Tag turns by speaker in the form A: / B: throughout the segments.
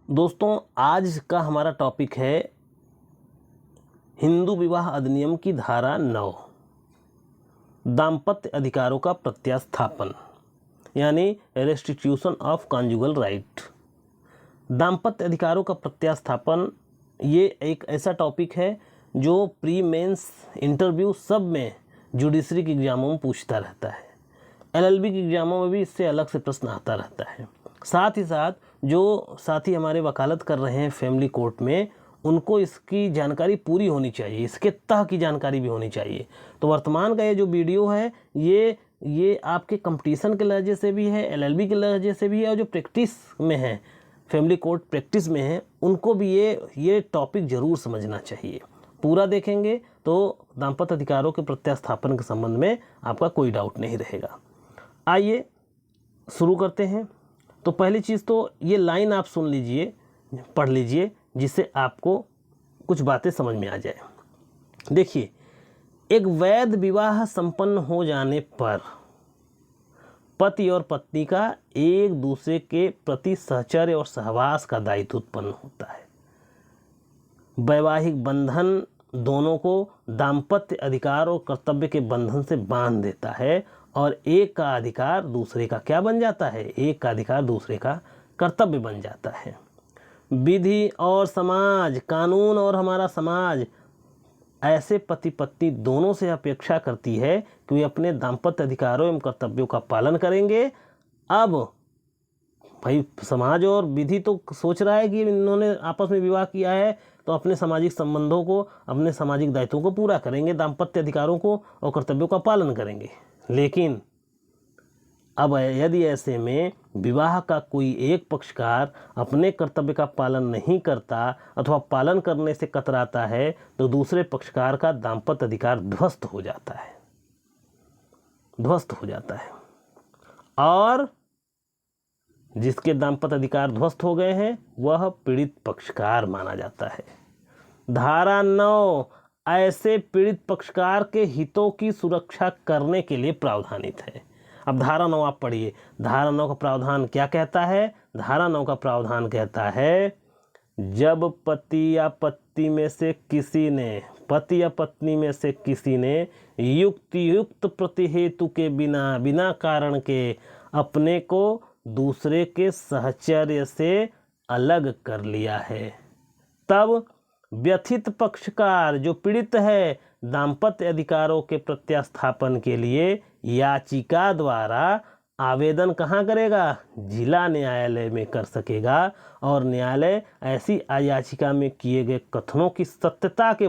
A: दोस्तों, आज का हमारा टॉपिक है हिंदू विवाह अधिनियम की धारा 9, दाम्पत्य अधिकारों का प्रत्यास्थापन यानी रेस्टिट्यूशन ऑफ कॉन्जुगल राइट। दाम्पत्य अधिकारों का प्रत्यास्थापन ये एक ऐसा टॉपिक है जो प्री मेंस इंटरव्यू सब में जुडिशरी के एग्जामों में पूछता रहता है। एलएलबी के एग्जामों में भी इससे अलग से प्रश्न आता रहता है। साथ ही साथ जो साथी हमारे वकालत कर रहे हैं फैमिली कोर्ट में, उनको इसकी जानकारी पूरी होनी चाहिए, इसके तह की जानकारी भी होनी चाहिए। तो वर्तमान का ये जो वीडियो है ये आपके कंपटीशन के लहजे से भी है, एलएलबी के लहजे से भी है, और जो प्रैक्टिस में है, फैमिली कोर्ट प्रैक्टिस में है, उनको भी ये टॉपिक ज़रूर समझना चाहिए। पूरा देखेंगे तो दाम्पत्य अधिकारों के प्रत्यास्थापन के संबंध में आपका कोई डाउट नहीं रहेगा। आइए शुरू करते हैं। तो पहली चीज़ तो ये लाइन आप सुन लीजिए, पढ़ लीजिए, जिससे आपको कुछ बातें समझ में आ जाए। देखिए, एक वैध विवाह संपन्न हो जाने पर पति और पत्नी का एक दूसरे के प्रति सहचर्य और सहवास का दायित्व उत्पन्न होता है। वैवाहिक बंधन दोनों को दाम्पत्य अधिकार और कर्तव्य के बंधन से बांध देता है, और एक का अधिकार दूसरे का क्या बन जाता है? एक का अधिकार दूसरे का कर्तव्य बन जाता है। विधि और समाज, कानून और हमारा समाज ऐसे पति पत्नी दोनों से अपेक्षा करती है कि वे अपने दाम्पत्य अधिकारों एवं कर्तव्यों का पालन करेंगे। अब भाई, समाज और विधि तो सोच रहा है कि इन्होंने आपस में विवाह किया है तो अपने सामाजिक संबंधों को, अपने सामाजिक दायित्वों को पूरा करेंगे, दाम्पत्य अधिकारों को और कर्तव्यों का पालन करेंगे। लेकिन अब यदि ऐसे में विवाह का कोई एक पक्षकार अपने कर्तव्य का पालन नहीं करता अथवा पालन करने से कतराता है, तो दूसरे पक्षकार का दाम्पत्य अधिकार ध्वस्त हो जाता है। और जिसके दाम्पत्य अधिकार ध्वस्त हो गए हैं वह पीड़ित पक्षकार माना जाता है। धारा 9 ऐसे पीड़ित पक्षकार के हितों की सुरक्षा करने के लिए प्रावधानित है। अब धारा 9 आप पढ़िए। धारा 9 का प्रावधान क्या कहता है? धारा 9 का प्रावधान कहता है, जब पति या पत्नी में से किसी ने युक्त प्रतिहेतु के बिना कारण के अपने को दूसरे के सहचर्य से अलग कर लिया है, तब व्यथित पक्षकार जो पीड़ित है दाम्पत्य अधिकारों के प्रत्यास्थापन के लिए याचिका द्वारा आवेदन कहाँ करेगा? जिला न्यायालय में कर सकेगा, और न्यायालय ऐसी याचिका में किए गए कथनों की सत्यता के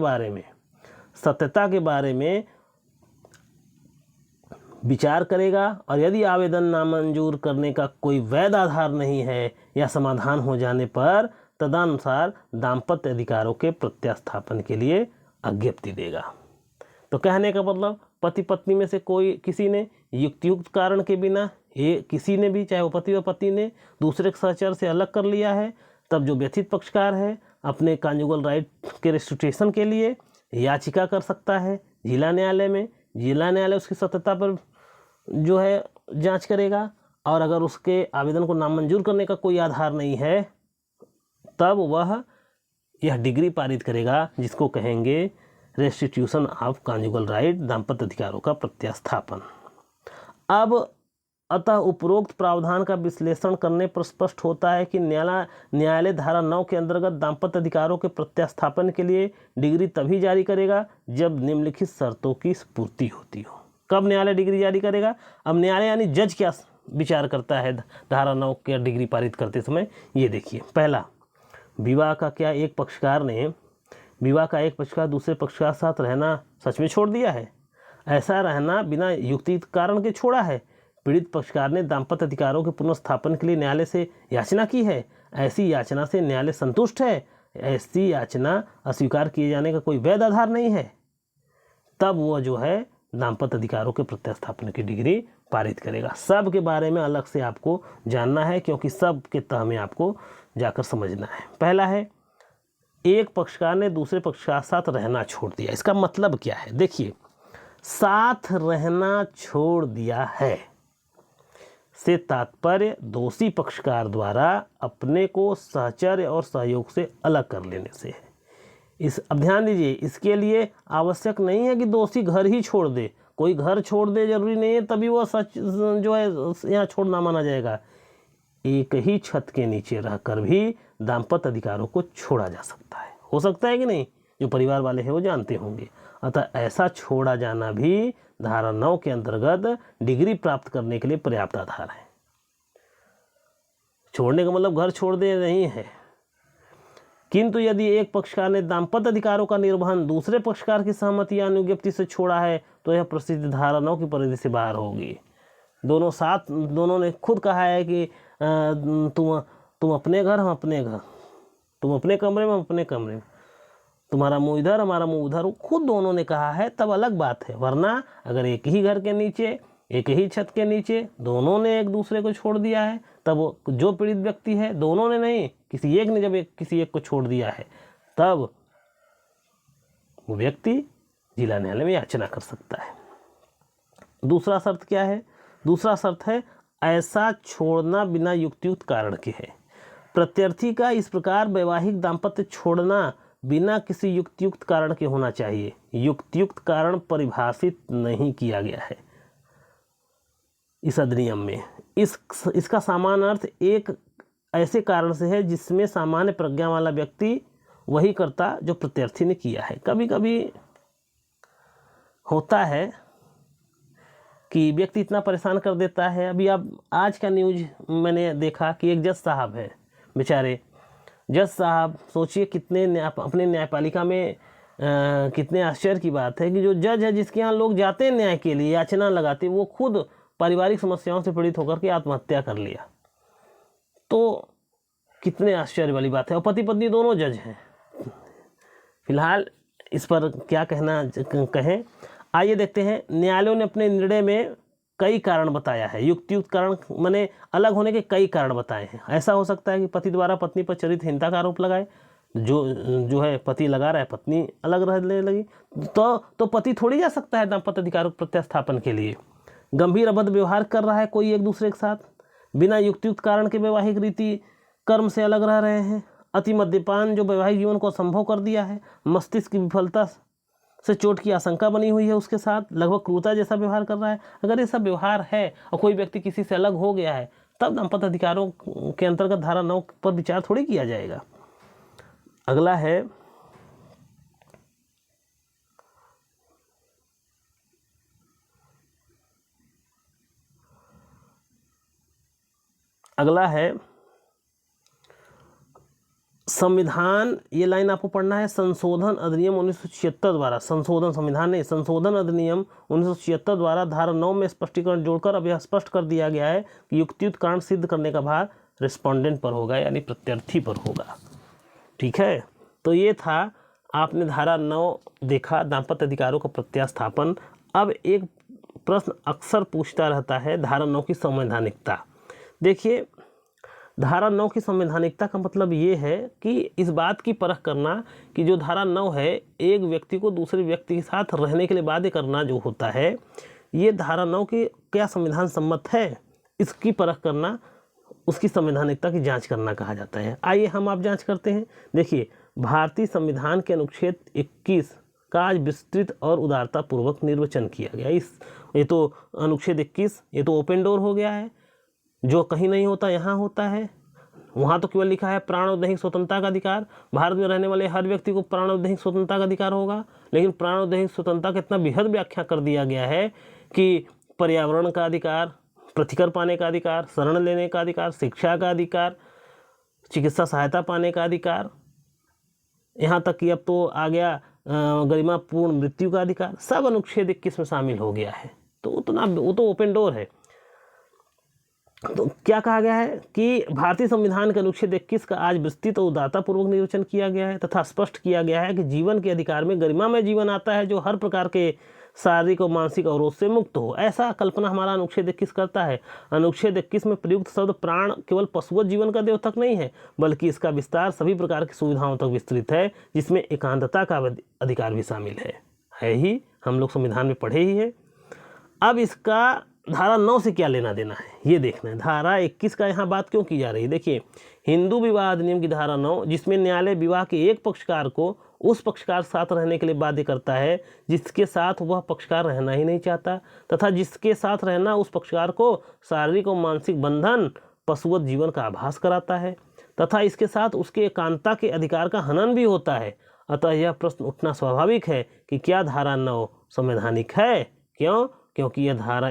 A: बारे में विचार करेगा, और यदि आवेदन नामंजूर करने का कोई वैध आधार नहीं है या समाधान हो जाने पर तदनुसार दाम्पत्य अधिकारों के प्रत्यास्थापन के लिए अज्ञप्ति देगा। तो कहने का मतलब, पति पत्नी में से किसी ने युक्त कारण के बिना, किसी ने भी, चाहे वो पति व पत्नी ने, दूसरे के सहचर्य से अलग कर लिया है, तब जो व्यथित पक्षकार है अपने कॉन्जुगल राइट के रेस्टिट्यूशन के लिए याचिका कर सकता है जिला न्यायालय में। जिला न्यायालय उसकी सत्यता पर जो है जांच करेगा, और अगर उसके आवेदन को नामंजूर करने का कोई आधार नहीं है, तब वह यह डिग्री पारित करेगा जिसको कहेंगे रेस्टिट्यूशन ऑफ कॉन्जुगल राइट, दाम्पत्य अधिकारों का प्रत्यास्थापन। अब अतः उपरोक्त प्रावधान का विश्लेषण करने पर स्पष्ट होता है कि न्यायालय धारा 9 के अंतर्गत दाम्पत्य अधिकारों के प्रत्यास्थापन के लिए डिग्री तभी जारी करेगा जब निम्नलिखित शर्तों की पूर्ति होती हो। कब न्यायालय डिग्री जारी करेगा? अब न्यायालय यानी जज क्या विचार करता है धारा 9 के डिग्री पारित करते समय, ये देखिए। पहला, विवाह का एक पक्षकार दूसरे पक्षकार के साथ रहना सच में छोड़ दिया है? ऐसा रहना बिना युक्ति कारण के छोड़ा है? पीड़ित पक्षकार ने दाम्पत्य अधिकारों के पुनर्स्थापन के लिए न्यायालय से याचना की है? ऐसी याचना से न्यायालय संतुष्ट है? ऐसी याचना अस्वीकार किए जाने का कोई वैध आधार नहीं है? तब वह जो है दाम्पत्य अधिकारों के प्रत्यास्थापन की डिग्री पारित करेगा। सब के बारे में अलग से आपको जानना है, क्योंकि सब के तह में आपको जाकर समझना है। पहला है, एक पक्षकार ने दूसरे पक्षकार के साथ रहना छोड़ दिया। इसका मतलब क्या है? देखिए, साथ रहना छोड़ दिया है, से तात्पर्य दोषी पक्षकार द्वारा अपने को सहचर्य और सहयोग से अलग कर लेने से है। अब ध्यान दीजिए, इसके लिए आवश्यक नहीं है कि दोषी घर ही छोड़ दे। कोई घर छोड़ दे जरूरी नहीं है तभी वो सच जो है यहाँ छोड़ना माना जाएगा। एक ही छत के नीचे रहकर भी दाम्पत्य अधिकारों को छोड़ा जा सकता है। हो सकता है कि नहीं? जो परिवार वाले हैं वो जानते होंगे। अतः ऐसा छोड़ा जाना भी धारा 9 के अंतर्गत डिग्री प्राप्त करने के लिए पर्याप्त आधार है। छोड़ने का मतलब घर छोड़ दे नहीं है। किंतु यदि एक पक्षकार ने दाम्पत्य अधिकारों का निर्वहन दूसरे पक्षकार की सहमति या अनुज्ञप्ति से छोड़ा है तो यह परिस्थिति धारा 9 की परिधि से बाहर होगी। दोनों ने खुद कहा है कि तुम अपने घर, हम अपने घर, तुम अपने कमरे में, हम अपने कमरे में, तुम्हारा मुंह इधर, हमारा मुंह उधर, खुद दोनों ने कहा है तब अलग बात है। वरना अगर एक ही घर के नीचे, एक ही छत के नीचे दोनों ने एक दूसरे को छोड़ दिया है, तब जो पीड़ित व्यक्ति है, दोनों ने नहीं, किसी एक ने जब किसी एक को छोड़ दिया है, तब वो व्यक्ति जिला न्यायालय में याचना कर सकता है। दूसरा शर्त क्या है? दूसरा शर्त है ऐसा छोड़ना बिना युक्तियुक्त कारण के है। प्रत्यर्थी का इस प्रकार वैवाहिक दाम्पत्य छोड़ना बिना किसी युक्तियुक्त कारण के होना चाहिए। युक्तियुक्त कारण परिभाषित नहीं किया गया है इस अधिनियम में। इसका सामान्य अर्थ एक ऐसे कारण से है जिसमें सामान्य प्रज्ञा वाला व्यक्ति वही करता जो प्रत्यर्थी ने किया है। कभी कभी होता है कि व्यक्ति इतना परेशान कर देता है। अभी आप आज का न्यूज़ मैंने देखा कि एक जज साहब है, बेचारे जज साहब, सोचिए कितने अपने न्यायपालिका में कितने आश्चर्य की बात है कि जो जज है जिसके यहाँ लोग जाते हैं न्याय के लिए, याचना लगाते, वो खुद पारिवारिक समस्याओं से पीड़ित होकर के आत्महत्या कर लिया। तो कितने आश्चर्य वाली बात है। और पति पत्नी दोनों जज हैं। फिलहाल इस पर क्या कहें, आइए देखते हैं। न्यायालयों ने अपने निर्णय में कई कारण बताया है। युक्तियुक्त कारण माने अलग होने के कई कारण बताए हैं। ऐसा हो सकता है कि पति द्वारा पत्नी पर चरित्रहीनता का आरोप लगाए, जो है पति लगा रहा है, पत्नी अलग रहने लगी, तो पति थोड़ी जा सकता है दाम्पत्य अधिकारों के प्रत्यास्थापन के लिए। गंभीर अभद्र व्यवहार कर रहा है कोई एक दूसरे के साथ, बिना युक्तियुक्त कारण के वैवाहिक रीति कर्म से अलग रह रहे हैं, अति मद्यपान जो वैवाहिक जीवन को असंभव कर दिया है, मस्तिष्क की विफलता से चोट की आशंका बनी हुई है उसके साथ, लगभग क्रूरता जैसा व्यवहार कर रहा है। अगर ये सब व्यवहार है और कोई व्यक्ति किसी से अलग हो गया है, तब दाम्पत्य अधिकारों के अंतर्गत धारा 9 पर विचार थोड़ी किया जाएगा। अगला है संविधान। ये लाइन आपको पढ़ना है। संशोधन अधिनियम 1976 द्वारा, संशोधन संविधान नहीं, संशोधन अधिनियम 1976 द्वारा धारा 9 में स्पष्टीकरण जोड़कर अब यह स्पष्ट कर दिया गया है कि युक्तियुक्त कारण सिद्ध करने का भार रिस्पोंडेंट पर होगा, यानी प्रत्यर्थी पर होगा। ठीक है, तो ये था, आपने धारा 9 देखा, दाम्पत्य अधिकारों का प्रत्यास्थापन। अब एक प्रश्न अक्सर पूछता रहता है, धारा 9 की संवैधानिकता। देखिए, धारा 9 की संवैधानिकता का मतलब ये है कि इस बात की परख करना कि जो धारा 9 है, एक व्यक्ति को दूसरे व्यक्ति के साथ रहने के लिए बाध्य करना जो होता है, ये धारा 9 की क्या संविधान सम्मत है, इसकी परख करना, उसकी संवैधानिकता की जांच करना कहा जाता है। आइए हम आप जांच करते हैं। देखिए, भारतीय संविधान के अनुच्छेद 21 का आज विस्तृत और उदारतापूर्वक निर्वचन किया गया। ये तो अनुच्छेद 21, ये तो ओपन डोर हो गया है, जो कहीं नहीं होता यहाँ होता है। वहाँ तो केवल लिखा है प्राण और दैहिक स्वतंत्रता का अधिकार, भारत में रहने वाले हर व्यक्ति को प्राण और दैहिक स्वतंत्रता का अधिकार होगा। लेकिन प्राण और दैहिक स्वतंत्रता का इतना बेहद व्याख्या कर दिया गया है कि पर्यावरण का अधिकार, प्रतिकर पाने का अधिकार, शरण लेने का अधिकार, शिक्षा का अधिकार, चिकित्सा सहायता पाने का अधिकार, यहाँ तक कि अब तो आ गया गरिमापूर्ण मृत्यु का अधिकार, सब अनुच्छेद 21 में शामिल हो गया है। तो वो तो ओपन डोर है। तो क्या कहा गया है कि भारतीय संविधान के अनुच्छेद 21 का आज विस्तृत और उदारतापूर्वक निर्वचन किया गया है तथा स्पष्ट किया गया है कि जीवन के अधिकार में गरिमामय जीवन आता है जो हर प्रकार के शारीरिक और मानसिक अवरोध से मुक्त हो। ऐसा कल्पना हमारा अनुच्छेद 21 करता है। अनुच्छेद 21 में प्रयुक्त शब्द प्राण केवल पशुवत जीवन का द्योतक नहीं है, बल्कि इसका विस्तार सभी प्रकार की सुविधाओं तक विस्तृत है, जिसमें एकांतता का अधिकार भी शामिल है ही। हम लोग संविधान में पढ़े ही है। अब इसका धारा 9 से क्या लेना देना है ये देखना है। धारा 21 का यहाँ बात क्यों की जा रही है, देखिए हिंदू विवाह अधिनियम की धारा 9 जिसमें न्यायालय विवाह के एक पक्षकार को उस पक्षकार के साथ रहने के लिए बाध्य करता है जिसके साथ वह पक्षकार रहना ही नहीं चाहता, तथा जिसके साथ रहना उस पक्षकार को शारीरिक और मानसिक बंधन पशुवत जीवन का आभास कराता है, तथा इसके साथ उसके एकांतता के अधिकार का हनन भी होता है। अतः यह प्रश्न उठना स्वाभाविक है कि क्या धारा 9 संवैधानिक है। क्यों? क्योंकि यह धारा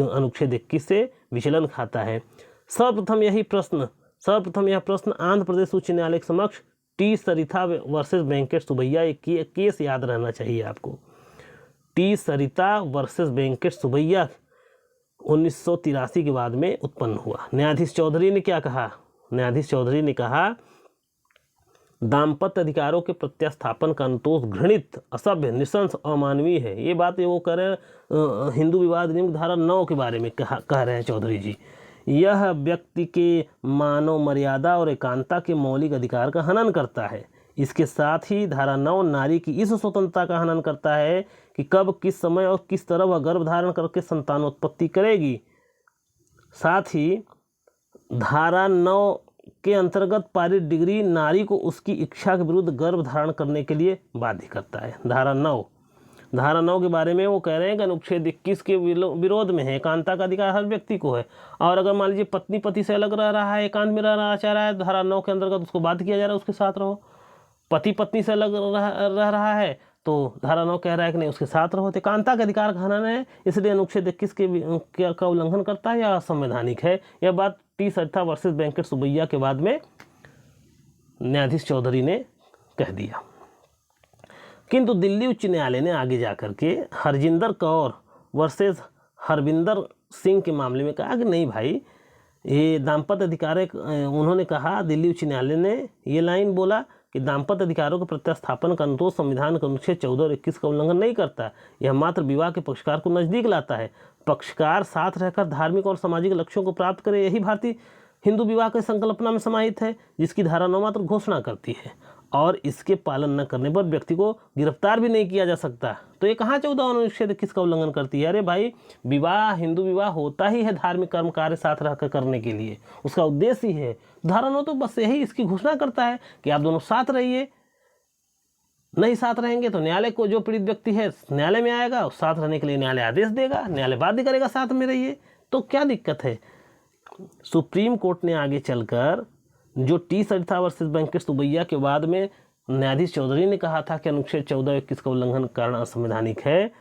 A: अनुच्छेद 21 से विचलन खाता है। सर्वप्रथम यह प्रश्न आंध्र प्रदेश उच्च न्यायालय के समक्ष टी सरिता वर्सेस वेंकट सुबैया एक केस याद रहना चाहिए आपको। टी सरिता वर्सेस वेंकट सुबैया 1983 के बाद में उत्पन्न हुआ। न्यायाधीश चौधरी ने क्या कहा? न्यायाधीश चौधरी ने कहा दाम्पत्य अधिकारों के प्रत्यास्थापन का अनुतोष घृणित, असभ्य, नृशंस, अमानवीय है। ये बात वो कह रहे हैं हिंदू विवाह अधिनियम धारा 9 के बारे में कह रहे हैं चौधरी जी। यह व्यक्ति के मानव मर्यादा और एकांतता के मौलिक अधिकार का हनन करता है। इसके साथ ही धारा 9 नारी की इस स्वतंत्रता का हनन करता है कि कब, किस समय और किस तरह वह गर्भ धारण करके संतानोत्पत्ति करेगी। साथ ही धारा 9 के अंतर्गत पारित डिग्री नारी को उसकी इच्छा के विरुद्ध गर्भ धारण करने के लिए बाध्य करता है। धारा 9 के बारे में वो कह रहे हैं कि अनुच्छेद 21 के विरोध में है। एकांतता का अधिकार हर व्यक्ति को है, और अगर मान लीजिए पत्नी पति से अलग रह रहा है, एकांत में रहना चाह रहा है, धारा 9 के अंतर्गत उसको बाध्य किया जा रहा है उसके साथ रहो। पति पत्नी से अलग रह रहा है तो धारा 9 कह रहा है कि नहीं उसके साथ रहो। एकांतता का अधिकार का हनन है, इसलिए अनुच्छेद 21 का उल्लंघन करता है या असंवैधानिक है। यह बात टी सरिता वर्सेस वेंकट सुबैया के बाद में न्यायाधीश चौधरी ने कह दिया। किंतु दिल्ली उच्च न्यायालय ने आगे जाकर के हरजिंदर कौर वर्सेस हरविंदर सिंह के मामले में कहा कि नहीं भाई, ये दाम्पत्य अधिकार, उन्होंने कहा दिल्ली उच्च न्यायालय ने ये लाइन बोला कि दाम्पत्य अधिकारों के प्रत्यास्थापन का अनुतोष संविधान के अनुच्छेद 14 और 21 का उल्लंघन नहीं करता। यह मात्र विवाह के पक्षकार को नजदीक लाता है। पक्षकार साथ रहकर धार्मिक और सामाजिक लक्ष्यों को प्राप्त करे, यही भारतीय हिंदू विवाह की संकल्पना में समाहित है, जिसकी धारा 9 मात्र घोषणा करती है, और इसके पालन न करने पर व्यक्ति को गिरफ्तार भी नहीं किया जा सकता। तो ये कहाँ 14 अनुच्छेद 21 का उल्लंघन करती है? अरे भाई, विवाह, हिंदू विवाह होता ही है धार्मिक कर्म कार्य साथ रहकर करने के लिए, उसका उद्देश्य ही है। धारा 9 तो बस यही इसकी घोषणा करता है कि आप दोनों साथ रहिए। नहीं साथ रहेंगे तो न्यायालय को, जो पीड़ित व्यक्ति है न्यायालय में आएगा, साथ रहने के लिए न्यायालय आदेश देगा, न्यायालय बाध्य करेगा साथ में रहिए। तो क्या दिक्कत है? सुप्रीम कोर्ट ने आगे चलकर जो टी सरिता वर्सेस वेंकट सुबैया के बाद में न्यायाधीश चौधरी ने कहा था कि अनुच्छेद 14 और 21 का उल्लंघन कारण असंवैधानिक है,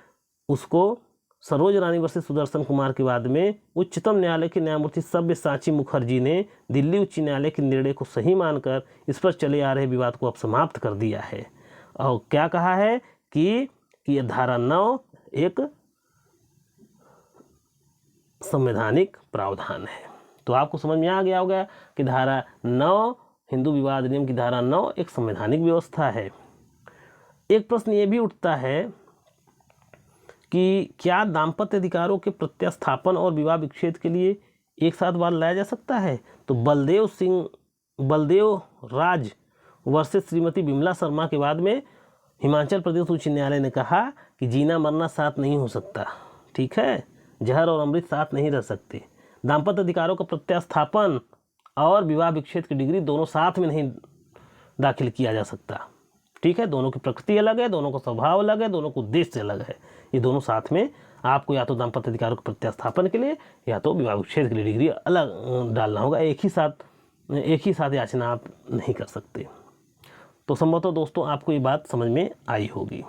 A: उसको सरोज रानी वर्सेस सुदर्शन कुमार के बाद में उच्चतम न्यायालय के न्यायमूर्ति सब्यसाची मुखर्जी ने दिल्ली उच्च न्यायालय के निर्णय को सही मानकर इस पर चले आ रहे विवाद को अब समाप्त कर दिया है। और क्या कहा है कि यह धारा 9 एक संवैधानिक प्रावधान है। तो आपको समझ में आ गया होगा कि धारा 9, हिंदू विवाह अधिनियम की धारा 9 एक संवैधानिक व्यवस्था है। एक प्रश्न ये भी उठता है कि क्या दाम्पत्य अधिकारों के प्रत्यास्थापन और विवाह विच्छेद के लिए एक साथ वाद लाया जा सकता है? तो बलदेव राज वर्सेस श्रीमती बिमला शर्मा के बाद में हिमाचल प्रदेश उच्च न्यायालय ने कहा कि जीना मरना साथ नहीं हो सकता। ठीक है, जहर और अमृत साथ नहीं रह सकते। दाम्पत्य अधिकारों का प्रत्यास्थापन और विवाह विच्छेद की डिग्री दोनों साथ में नहीं दाखिल किया जा सकता। ठीक है, दोनों की प्रकृति अलग है, दोनों का स्वभाव अलग है, दोनों का उद्देश्य अलग है। ये दोनों साथ में आपको या तो दाम्पत्य अधिकारों के प्रत्यास्थापन के लिए या तो विवाह विच्छेद के लिए डिग्री अलग डालना होगा। एक ही साथ याचना आप नहीं कर सकते। तो संभवतः दोस्तों आपको ये बात समझ में आई होगी।